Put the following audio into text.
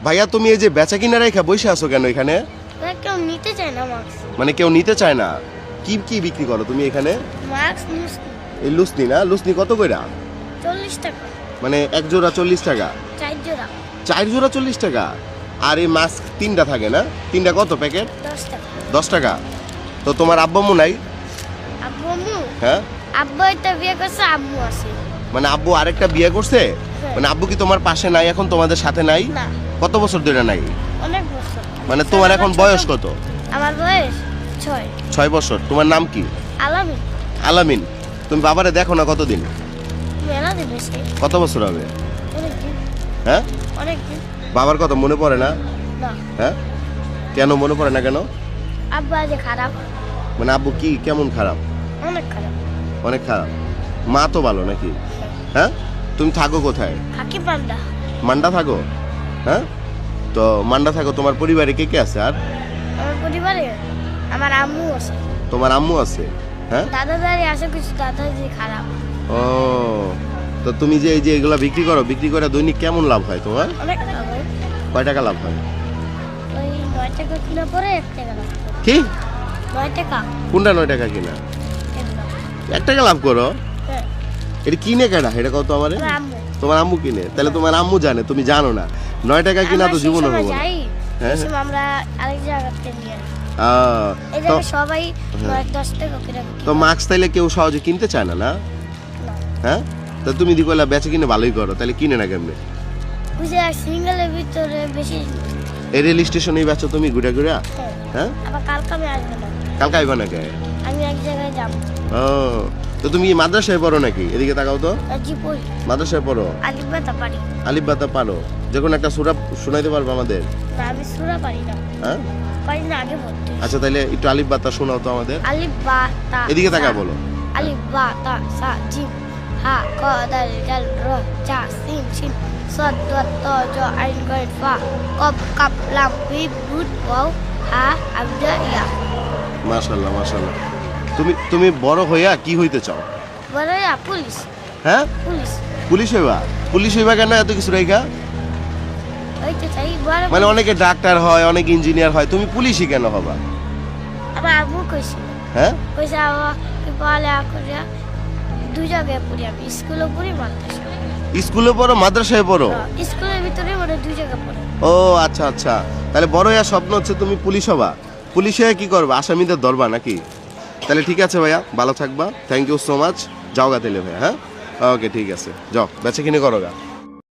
ভাইয়া তুমি এই যে বেচা কিনা রেখা বসে আছো কেন এখানে? কেউ নিতে চায় না মাস্ক। মানে কেউ নিতে চায় না? কি কি বিক্রি করো তুমি এখানে? মাস্ক লুসনি। এই লুসনি না? লুসনি কত কইরা? 40 টাকা। মানে এক জোড়া 40 টাকা? 4 জোড়া। 4 জোড়া 40 টাকা। আর এই মাস্ক তিনটা থাকে না? তিনটা কত প্যাকেট? 10 টাকা। 10 টাকা। তো তোমার আব্বু আম্মু নাই? আব্বু আম্মু? হ্যাঁ। আব্বু একটা বিয়ে করছে, আম্মু আছে। মানে আব্বু আরেকটা বিয়ে করছে? হ্যাঁ। মানে আব্বু কি তোমার পাশে নাই এখন, তোমাদের সাথে নাই? না। কত বছর ধরে নাই? অনেক বছর। মানে তোমার এখন বয়স কত? আমার বয়স 6। 6 বছর। তোমার নাম কি? আলামিন। আলামিন। তুমি বাবারে দেখো না কতদিন? মেলা দিবেছে। কত বছর হবে? অনেক দিন। হ্যাঁ? অনেক দিন। বাবার কথা মনে পড়ে না? না। হ্যাঁ? কেন মনে পড়ে না কেন? আব্বু আজ খারাপ। মানে আব্বু কি কেমন খারাপ? অনেক খারাপ। অনেক খারাপ। মা তো ভালো নাকি? হ্যাঁ? তুমি থাকো কোথায়? হাকি পান্ডা। মান্ডা থাকো? হ্যাঁ? তো মান্ডা থাকো, তোমার পরিবারে কে কে আছে আর? আমার পরিবারে আমার আম্মু আছে। তোমার আম্মু আছে? হ্যাঁ? দাদা দাদি আছে, কিছু দাদাজি খারাপ। ও, তো তুমি যে এই যে এগুলা বিক্রি করো, বিক্রি করে দৈনিক কেমন লাভ হয় তোমার? অনেক লাভ হয়। কয় টাকা লাভ হয়? ওই 9 টাকা কিনা পরে 1 টাকা লাভ করি। কি? 9 টাকা। কোনটা 9 টাকা কিনা? এগুলো। 1 টাকা লাভ করো? হ্যাঁ। এটা কিনে কেনা? এটা কত আমারে? আমার আম্মু। তোমার আম্মু কিনে? তাহলে তোমার আম্মু জানে, তুমি জানো না। 9 টাকা কিনা তো আমরা জীবনে সেই সময় হবে না। যাই, হ্যাঁ, সেই সময় আমরা আরেক জায়গা থেকে নিয়ে আসি। এই তো জায়গায় সবাই 10 টাকা করে বিক্রি তো করে। মাস্ক তাইলে কেউ সহজে কিনতে চায় না, না? না। হ্যাঁ? তো তুমি দি কইলা বেচে কিনে ভালোই করো, তাহলে কিনে না কেমনে? বুঝে সিঙ্গেলের ভিতরে বেশি। এই রেল স্টেশনেই বেচো তুমি ঘুরে ঘুরে? হ্যাঁ। হ্যাঁ? আবার কালকে আমি আসবো না, কালকে আইবা নাকি? আমি এক জায়গায় যাবো। ও, তো তুমি মাদ্রাসায় পড়ো নাকি? এদিকে তাকাও তো। জি পড়ি। মাদ্রাসায় পড়ো? আলিফবাতা পারি আলিফ বাতা পারো? যে কোনো একটা সূরা শোনাইতে পারবে আমাদের? না, আমি সূরা পারি না। হ্যাঁ? পারি না, আগে বলতে। আচ্ছা তাহলে একটু আলিফ বাতা শোনাও তো আমাদের। আলিফ বা তা। এদিকে তাকা বলো। আলিফ বা তা সা জিম হা ক দাল জাল র জা সিন শিন সাদ দাত ত জ আইন গয়েন ফা কফ কাফ লাম মিম নুন ওয়াও হা আমজা ইয়া। মাশাআল্লাহ মাশাআল্লাহ। তুমি বড় হইয়া কি হইতে চাও? বড় ইয়া পুলিশ। হ্যাঁ? পুলিশ পুলিশ হইবা? পুলিশ হইবা কেন এত কিছু রাইখা? হইতে চাই বড়। মানে অনেকে ডাক্তার হয়, অনেক ইঞ্জিনিয়ার হয়, তুমি পুলিশই কেন হবা? আমার আম্মু কইছে। হ্যাঁ? কইছে আবার কি বলে করিয়া দুই জায়গায় পড়ি, আমি স্কুলে পড়ি মাদ্রাসায়। স্কুলে পড়ো মাদ্রাসায় পড়ো? স্কুলের ভিতরে মানে দুই জায়গায় পড়ি। ও আচ্ছা আচ্ছা। তাহলে বড় হইয়া স্বপ্ন হচ্ছে তুমি পুলিশ হবা? পুলিশ হয়ে কি করবা? আসামিদের ধরবা নাকি? তাহলে ঠিক আছে ভাইয়া, ভালো থাকবা। Thank you so much. যাও গা তাহলে ভাইয়া। হ্যাঁ, ওকে ঠিক আছে, যাও বেচে কিনে করো গা।